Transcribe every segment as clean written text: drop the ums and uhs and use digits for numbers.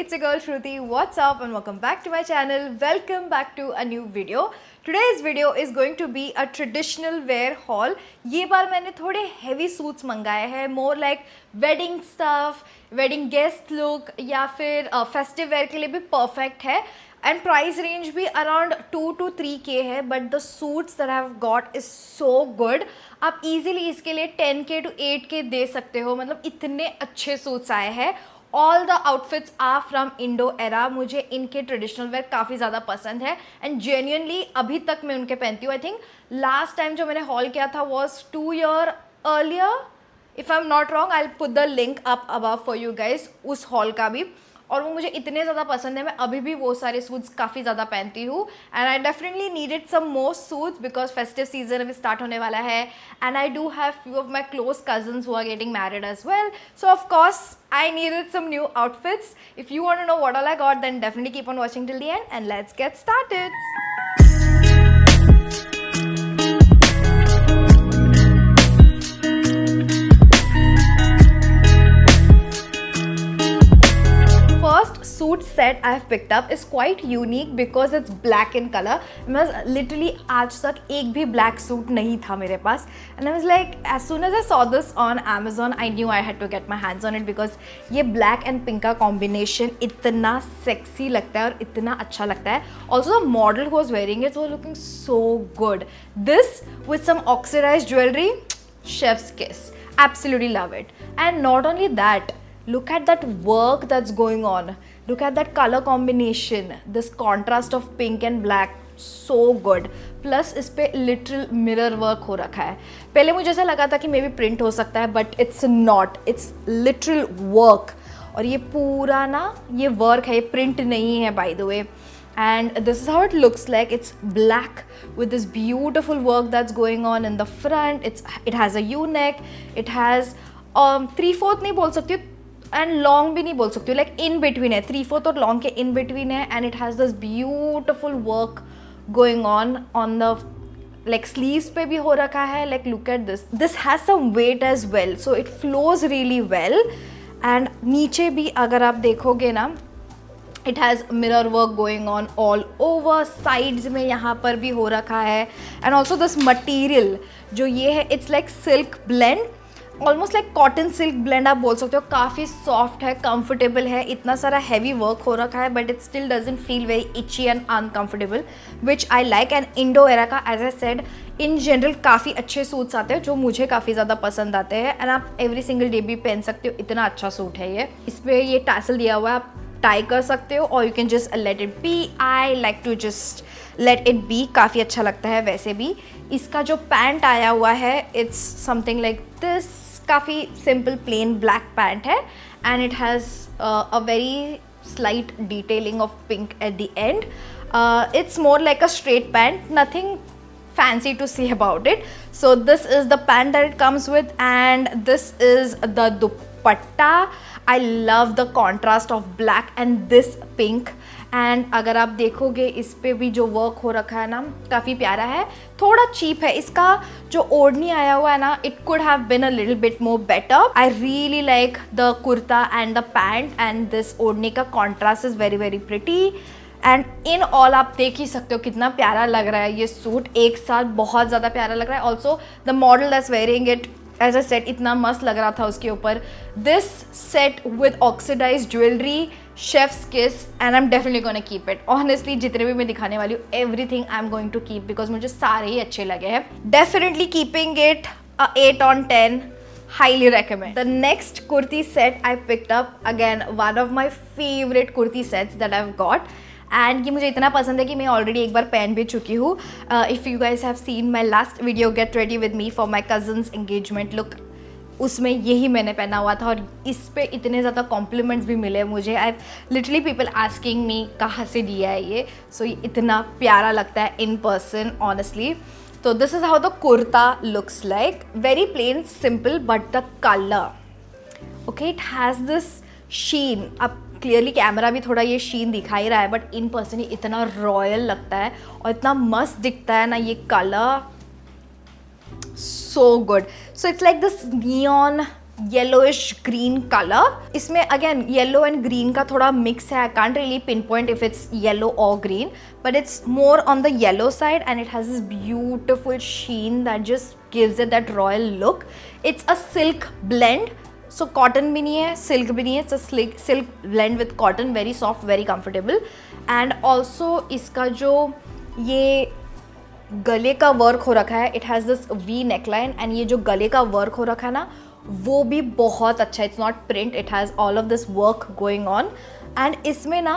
it's your girl Shruti. What's up and welcome back to my channel. Welcome back to a new video. Today's video is going to be a traditional wear haul. ये बार मैंने थोड़े heavy suits मंगाए हैं, more like wedding stuff, wedding guest look या फिर festive wear के लिए भी perfect है. And price range भी around 2 to 3K है, but the suits that I've got is so good. आप easily इसके लिए 10K to 8K दे सकते हो, मतलब इतने अच्छे suits आए हैं. All the outfits are from Indo Era. मुझे इनके ट्रेडिशनल वेयर काफ़ी ज़्यादा पसंद है एंड जेन्युइनली अभी तक मैं उनके पहनती हूँ. आई थिंक लास्ट टाइम जो मैंने हॉल किया था was 2 year earlier. If I am not wrong I will put the link up above for you guys उस हॉल का भी. और वो मुझे इतने ज़्यादा पसंद है, मैं अभी भी वो सारे सूट्स काफ़ी ज़्यादा पहनती हूँ. And I definitely needed some more suits because festive season अभी स्टार्ट होने वाला है. And I do have few of my close cousins who are getting married as well. So of course I needed some new outfits. If you want to know what all I got, then definitely keep on watching till the end and let's get started. First suit set I have picked up is quite unique because it's black in color. मैं literally आज तक एक भी black suit नहीं था मेरे पास. And I was like, as soon as I saw this on Amazon, I knew I had to get my hands on it because ये black and pink का combination इतना sexy लगता है और इतना अच्छा लगता है. Also the model who was wearing it was looking so good. This with some oxidized jewelry, chef's kiss. Absolutely love it. And not only that, look at that work that's going on. Look at that color combination. This contrast of pink and black, so good. Plus इस पे literal mirror work हो रखा है. पहले मुझे ऐसा लगा था कि मे बी प्रिंट हो सकता है, but it's not. It's literal work. और ये पूरा ना ये वर्क है, ये प्रिंट नहीं है by the way. And this is how it looks like. It's black with this beautiful work that's going on in the front. It has a U-neck. It has 3/4 नहीं बोल सकती हूँ एंड लॉन्ग भी नहीं बोल सकती हूँ, लाइक इन बिटवीन है. 3/4 और लॉन्ग के इन बिटवीन है. And it has this beautiful work going on the like sleeves पे भी हो रखा है. Like look at this has some weight as well, so it flows really well. And नीचे भी अगर आप देखोगे ना, it has mirror work going on all over. Sides में यहाँ पर भी हो रखा है. एंड ऑल्सो दिस मटीरियल जो ये है, it's like silk blend, almost like cotton silk blend आप बोल सकते हो. काफ़ी सॉफ्ट है, कंफर्टेबल है. इतना सारा हैवी वर्क हो रखा है but it still doesn't feel very itchy and uncomfortable, which I like. And Indo Era का as I said in general काफ़ी अच्छे सूट्स आते हैं जो मुझे काफ़ी ज़्यादा पसंद आते हैं. एंड आप एवरी सिंगल डे भी पहन सकते हो. इतना अच्छा सूट है ये. इस पर ये टैसल दिया हुआ है, आप टाई कर सकते हो और you can just let it be. I like to just let it be. काफ़ी अच्छा लगता है. वैसे भी इसका जो पैंट आया हुआ है, इट्स समथिंग लाइक दिस. काफ़ी सिंपल प्लेन ब्लैक पैंट है and it has a very slight detailing of pink at the end. It's more like a straight pant, nothing fancy to see about it. So this is the pant that it comes with and this is the dupatta. I love the contrast of black and this pink. And अगर आप देखोगे इस पे भी जो work हो रखा है ना, काफ़ी प्यारा है. थोड़ा चीप है. इसका जो ओढ़नी आया हुआ है ना, it could have been a little bit more better. I really like the kurta and the pant and this ओढ़नी का contrast is very very pretty. And in all आप देख ही सकते हो कितना प्यारा लग रहा है ये सूट. एक साथ बहुत ज़्यादा प्यारा लग रहा है. Also the model that's wearing it as a set इतना मस्त लग रहा था उसके ऊपर. This set with oxidise jewellery, chef's kiss, and I am definitely gonna keep it. Honestly जितने भी मैं दिखाने वाली हूँ, everything I am going to keep because मुझे सारे ही अच्छे लगे हैं. Definitely keeping it 8 on 10. Highly recommend. The next kurti set I picked up, again one of my favorite kurti sets that I've got. And ये मुझे इतना पसंद है कि मैं ऑलरेडी एक बार पहन भी चुकी हूँ. If you guys have seen my last video get ready with me for my cousins engagement look, उसमें यही मैंने पहना हुआ था और इस पे इतने ज़्यादा कॉम्प्लीमेंट्स भी मिले मुझे. I literally people asking me कहाँ से दिया है ये. सो ये इतना प्यारा लगता है इन पर्सन ऑनेस्टली. तो this is how the kurta looks like. Very plain simple but the colour, okay, it has this sheen. अब क्लियरली कैमरा भी थोड़ा ये शीन दिखा ही रहा है बट इन पर्सन ही इतना रॉयल लगता है और इतना मस्त दिखता है ना ये colour. So good. So it's like this neon yellowish green colour. इसमें अगेन येलो एंड ग्रीन का थोड़ा मिक्स है. I can't really pinpoint if it's yellow और green, but it's more on the yellow side and it has this beautiful sheen that just gives it that royal look. It's a silk blend, so cotton भी नहीं है, silk भी नहीं है. It's a silk blend with cotton, very soft, very comfortable. And also इसका जो ये गले का वर्क हो रखा है, it has this we neckline and ये जो गले का वर्क हो रखा है ना, वो भी बहुत अच्छा है. It's not print, it has all of this work going on. And इसमें ना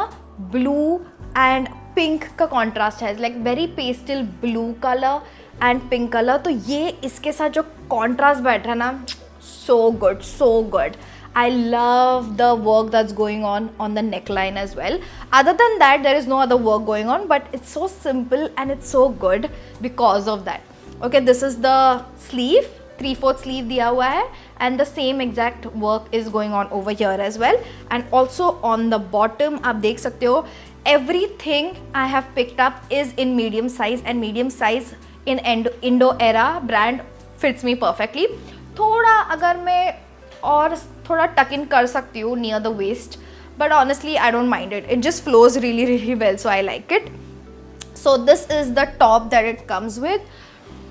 ब्लू एंड पिंक का कॉन्ट्रास्ट है, like very pastel blue colour and pink colour. तो ये इसके साथ जो कॉन्ट्रास्ट बैठ रहा है ना, सो good, so good. I love the work that's going on the neckline as well. Other than that, there is no other work going on, but it's so simple and it's so good because of that. Okay, this is the sleeve, 3/4 sleeve दिया हुआ है, and the same exact work is going on over here as well. And also on the bottom आप देख सकते हो, everything I have picked up is in medium size, and medium size in Indo Era brand fits me perfectly. थोड़ा अगर मैं और थोड़ा टक इन कर सकती हूँ near the waist, but honestly I don't mind it. It just flows really really well, so I like it. So this is the top that it comes with.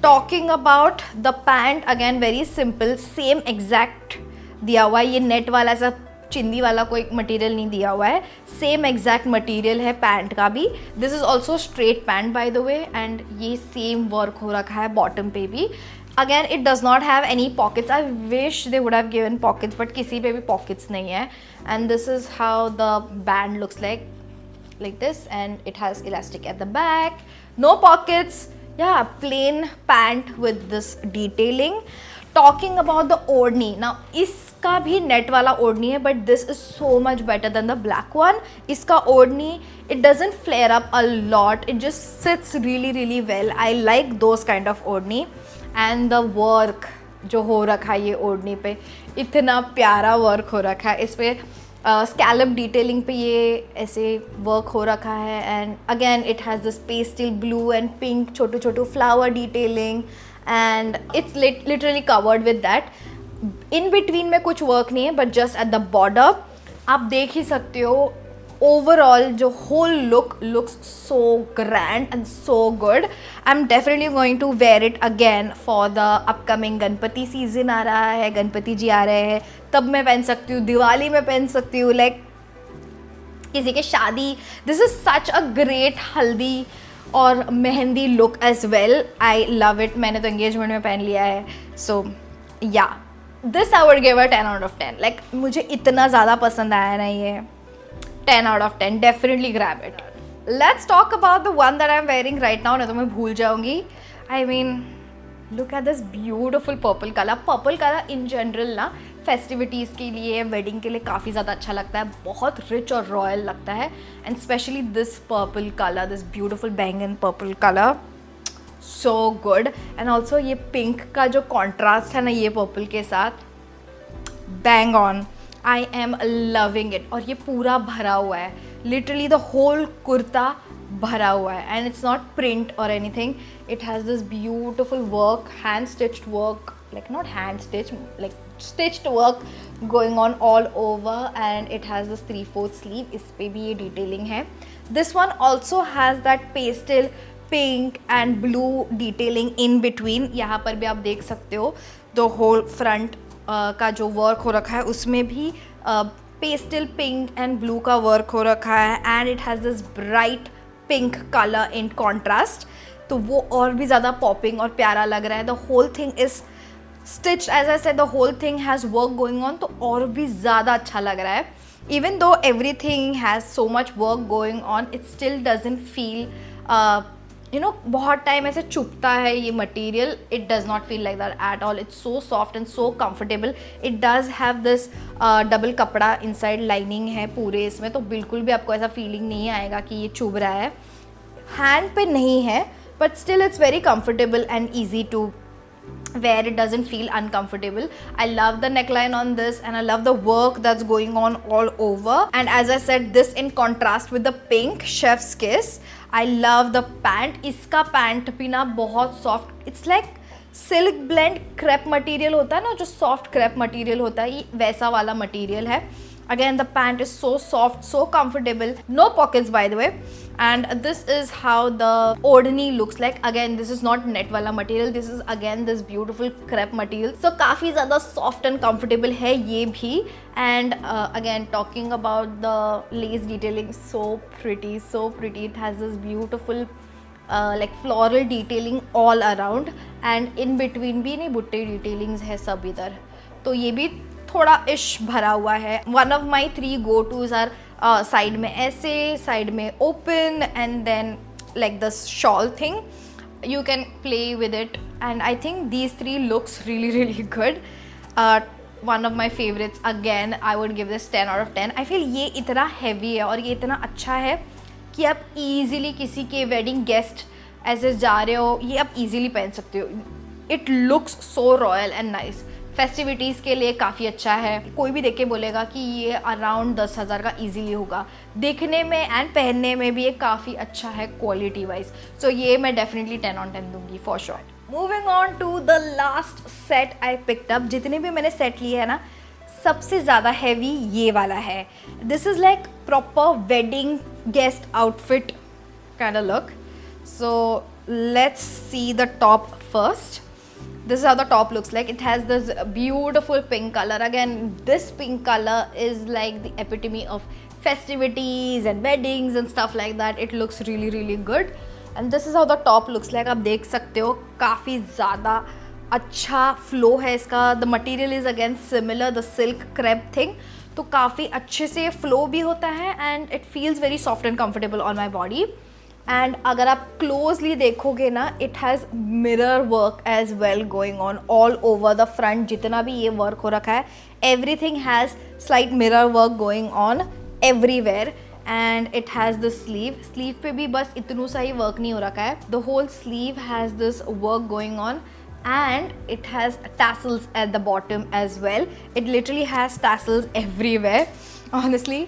Talking about the pant, again very simple, same exact दिया हुआ है. ये net वाला ऐसा चिंदी वाला कोई material नहीं दिया हुआ है, सेम एग्जैक्ट मटेरियल है पैंट का भी. This is also straight pant by the way, and ये सेम वर्क हो रखा है बॉटम पे भी. Again, it does not have any pockets. I wish they would have given pockets, but किसी पे भी pockets नहीं है. And this is how the band looks like this, and it has elastic at the back. No pockets. Yeah, plain pant with this detailing. Talking about the ओढ़नी, now इसका भी net वाला ओढ़नी है, but this is so much better than the black one. इसका ओढ़नी, it doesn't flare up a lot. It just sits really really well. I like those kind of ओढ़नी. And the work जो हो रखा है ये ओढ़नी पे, इतना प्यारा वर्क हो रखा है. इस पर स्कैलप डिटेलिंग पे ये ऐसे वर्क हो रखा है. And again it has this pastel blue and pink Chhotu Chhotu flower detailing, and it's literally covered with that. In between में कुछ वर्क नहीं है, but just at the border आप देख ही सकते हो. Overall, जो whole look looks so grand and so good. I'm definitely going to wear it again for the upcoming Ganpati season आ रहा है, गणपति जी आ रहे हैं, तब मैं पहन सकती हूँ, दिवाली में पहन सकती हूँ, like किसी के शादी. This is such a great हल्दी और mehndi look as well. I love it. मैंने तो engagement में पहन लिया है. So yeah, this I would give a 10 out of 10. Like मुझे इतना ज़्यादा पसंद आया ना ये. 10 out of 10, definitely grab it. Let's talk about the one that I'm wearing right now, नहीं तो मैं भूल जाऊंगी. I mean, look at this beautiful purple color. Purple color in general ना फेस्टिविटीज़ के लिए, वेडिंग के लिए काफ़ी ज़्यादा अच्छा लगता है, बहुत रिच और रॉयल लगता है. And specially this purple colour, this beautiful baingan purple colour, so good. And also ये पिंक का जो कॉन्ट्रास्ट है ना ये पर्पल के साथ, bang on. I am loving it. और ये पूरा भरा हुआ है, लिटरली द होल कुर्ता भरा हुआ है, एंड इट्स नॉट प्रिंट और anything. It has this beautiful work, hand stitched work, like not hand stitch, like stitched work going on all over, and it has this 3/4 sleeve. इस पे भी ये detailing है. This one also has that pastel pink and blue detailing in between. यहाँ पर भी आप देख सकते हो the whole front का जो वर्क हो रखा है उसमें भी पेस्टल पिंक एंड ब्लू का वर्क हो रखा है, and it has this bright pink colour in contrast. तो वो और भी ज़्यादा पॉपिंग और प्यारा लग रहा है. The whole thing is stitched, as I said, the whole thing has work going on, तो और भी ज़्यादा अच्छा लग रहा है. Even though everything has so much work going on, it still doesn't feel you know बहुत टाइम ऐसे चुभता है ये material. It does not feel like that at all. It's so soft and so comfortable. It does have this double कपड़ा inside, lining है पूरे इसमें, तो बिल्कुल भी आपको ऐसा फीलिंग नहीं आएगा कि ये चुभ रहा है. हैंड पे नहीं है, but still it's very comfortable and easy to wear. It doesn't feel uncomfortable. I love the neckline on this, and I love the work that's going on all over. And as I said, this in contrast with the pink chef's kiss. I love the pant. इसका pant भी ना बहुत soft. It's like silk blend crepe material होता है ना, जो soft crepe material होता है, ये वैसा वाला मटेरियल है. Again, the pant is so soft, so comfortable, no pockets by the way, and this is how the odhni looks like. Again, this is not net wala material, this is again this beautiful crepe material, so काफ़ी ज़्यादा soft and comfortable है ये भी. And again, talking about the lace detailing, so pretty, so pretty. It has this beautiful like floral detailing all around, and in between भी नहीं बुट्टे detailings है सब इधर, तो ये भी थोड़ा इश भरा हुआ है. One of my 3 go tos are side में ऐसे, साइड में open, and then like the shawl thing. You can play with it, and I think these 3 looks really really good. One of my favourites. Again I would give this 10 out of 10. I feel ये इतना heavy है और ये इतना अच्छा है कि आप ईजिली किसी के वेडिंग गेस्ट ऐसे जा रहे हो, ये आप ईजिली पहन सकते हो. It looks so royal and nice. Festivities के लिए काफ़ी अच्छा है. कोई भी देख के बोलेगा कि ये अराउंड 10,000 का ईजीली होगा. देखने में एंड पहनने में भी ये काफ़ी अच्छा है क्वालिटी वाइज. सो ये मैं डेफिनेटली 10 on 10 दूंगी for sure. Moving on to the last set I picked up. जितने भी मैंने सेट लिए हैं ना, सबसे ज़्यादा हैवी ये वाला है. This is like proper wedding guest outfit kind of look. So let's see the top first. This is how the top looks like. It has this beautiful pink color. Again, this pink color is like the epitome of festivities and weddings and stuff like that. It looks really really good. And this is how the top looks like. आप देख सकते हो काफ़ी ज़्यादा अच्छा flow है इसका. The material is again similar, the silk crepe thing. तो काफ़ी अच्छे से फ्लो भी होता है and it feels very soft and comfortable on my body. And अगर आप क्लोजली देखोगे ना, it has mirror work as well going on all over the front. जितना भी ये वर्क हो रखा है, everything has slight mirror work going on everywhere. And it has the sleeve पे भी बस इतनू सा ही वर्क नहीं हो रखा है. The whole sleeve has this work going on, and it has tassels at the bottom as well. It literally has tassels everywhere honestly.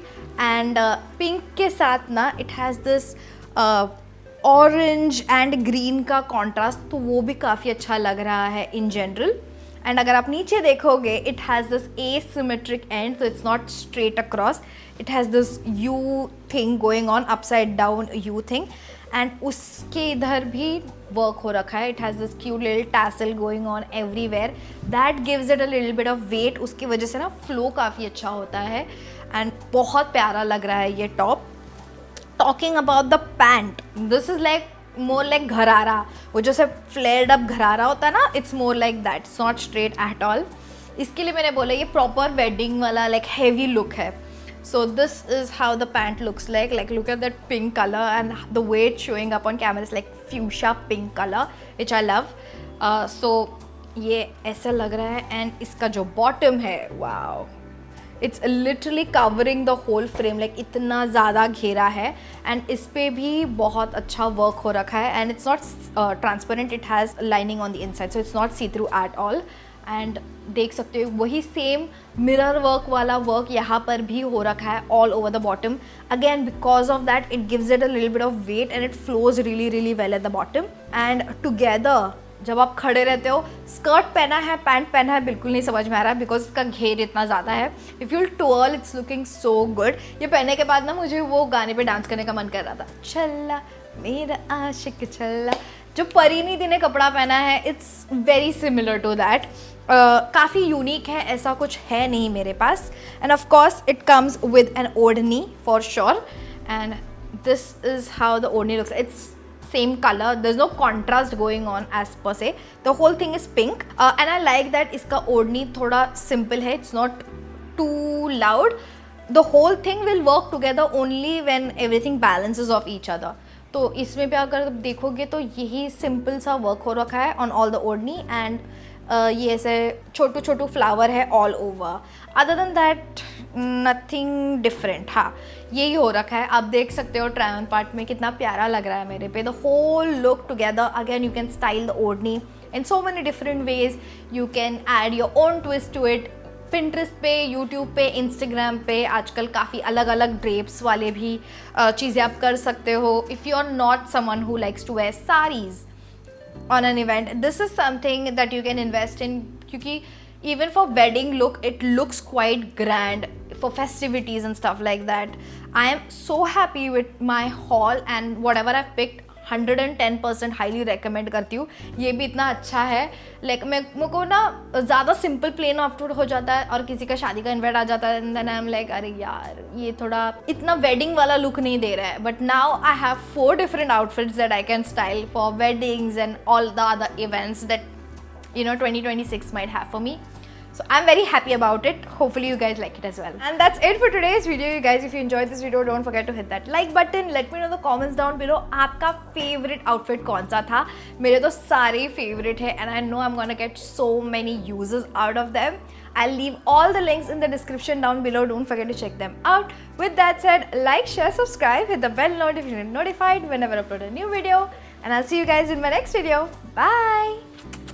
And pink के साथ ना it has this orange and green का contrast, तो वो भी काफ़ी अच्छा लग रहा है इन जनरल. एंड अगर आप नीचे देखोगे, it has this asymmetric end, तो it's not straight across. It has this U thing going on, upside down U thing, and उसके इधर भी वर्क हो रखा है. It has this cute little tassel going on everywhere. That gives it a little bit of weight. उसकी वजह से ना फ्लो काफ़ी अच्छा होता है एंड बहुत प्यारा लग रहा है ये top. Talking about the pant, this is like more like gharara. वो जो से flared up घरारा होता है ना, it's more like that. It's not straight at all. इसके लिए मैंने बोला ये proper wedding वाला like heavy look है. So this is how the pant looks like. Like look at that pink color and the way it's showing up on camera is like fuchsia pink color, which I love. So ये ऐसा लग रहा है. and इसका जो bottom है, wow, it's literally covering the whole frame. Like इतना ज़्यादा घेरा है एंड इस पर भी बहुत अच्छा वर्क हो रखा है. And it's not transparent, it has lining on the inside, so it's not see through at all. And देख सकते हो वही सेम मिरर वर्क वाला वर्क यहाँ पर भी हो रखा है all over the bottom. Again because of that it gives it a little bit of weight and it flows really really well at the bottom. And together जब आप खड़े रहते हो, स्कर्ट पहना है, पैंट पहना है, बिल्कुल नहीं समझ में आ रहा है बिकॉज इसका घेर इतना ज़्यादा है. If you twelve it's looking so good. ये पहनने के बाद ना मुझे वो गाने पे डांस करने का मन कर रहा था, छल्ला मेरा आशिक छल्ला, जो परिणी दी ने कपड़ा पहना है. It's very similar to that. काफ़ी यूनिक है, ऐसा कुछ है नहीं मेरे पास. And of course it comes with an odhni for sure. And this is how the odhni looks. It's same color, there's no contrast going on as per se. The whole thing is pink and I like that इसका ओढ़नी थोड़ा simple है. It's not too loud. The whole thing will work together only when everything balances off each other. तो इसमें भी अगर देखोगे तो यही सिंपल सा वर्क हो रखा है ऑन ऑल द ओढ़नी. एंड ये ऐसे छोटू छोटू फ्लावर है all over. Other than that nothing different. हाँ, यही हो रखा है. आप देख सकते हो ट्राई ऑन पार्ट में कितना प्यारा लग रहा है मेरे पे. The whole look together. Again you can style the odhni in so many different ways. You can add your own twist to it. Pinterest पे, यूट्यूब पे, इंस्टाग्राम पे आजकल काफ़ी अलग अलग ड्रेप्स वाले भी चीज़ें आप कर सकते हो. If you are not someone who likes to wear saris, on an event. This is something that you can invest in क्योंकि even for wedding look, it looks quite grand for festivities and stuff like that. I am so happy with my haul and whatever I've picked. 110% highly recommend करती हूँ. ये भी इतना अच्छा है. Like मेरे को ना ज़्यादा सिंपल प्लेन आउटफिट हो जाता है और किसी का शादी का इन्वाइट आ जाता है and then I am like अरे यार ये थोड़ा इतना वेडिंग वाला लुक नहीं दे रहा है. But now I have 4 different outfits that I can style for weddings and all the other events that 2026 might have for me. So I'm very happy about it. Hopefully you guys like it as well. And that's it for today's video, you guys. If you enjoyed this video, don't forget to hit that like button. Let me know in the comments down below आपका favorite outfit कौन सा था. मेरे तो सारे favorite है and I know I'm gonna get so many uses out of them. I'll leave all the links in the description down below. Don't forget to check them out. With that said, like, share, subscribe, hit the bell notification to get notified whenever I upload a new video. And I'll see you guys in my next video. Bye!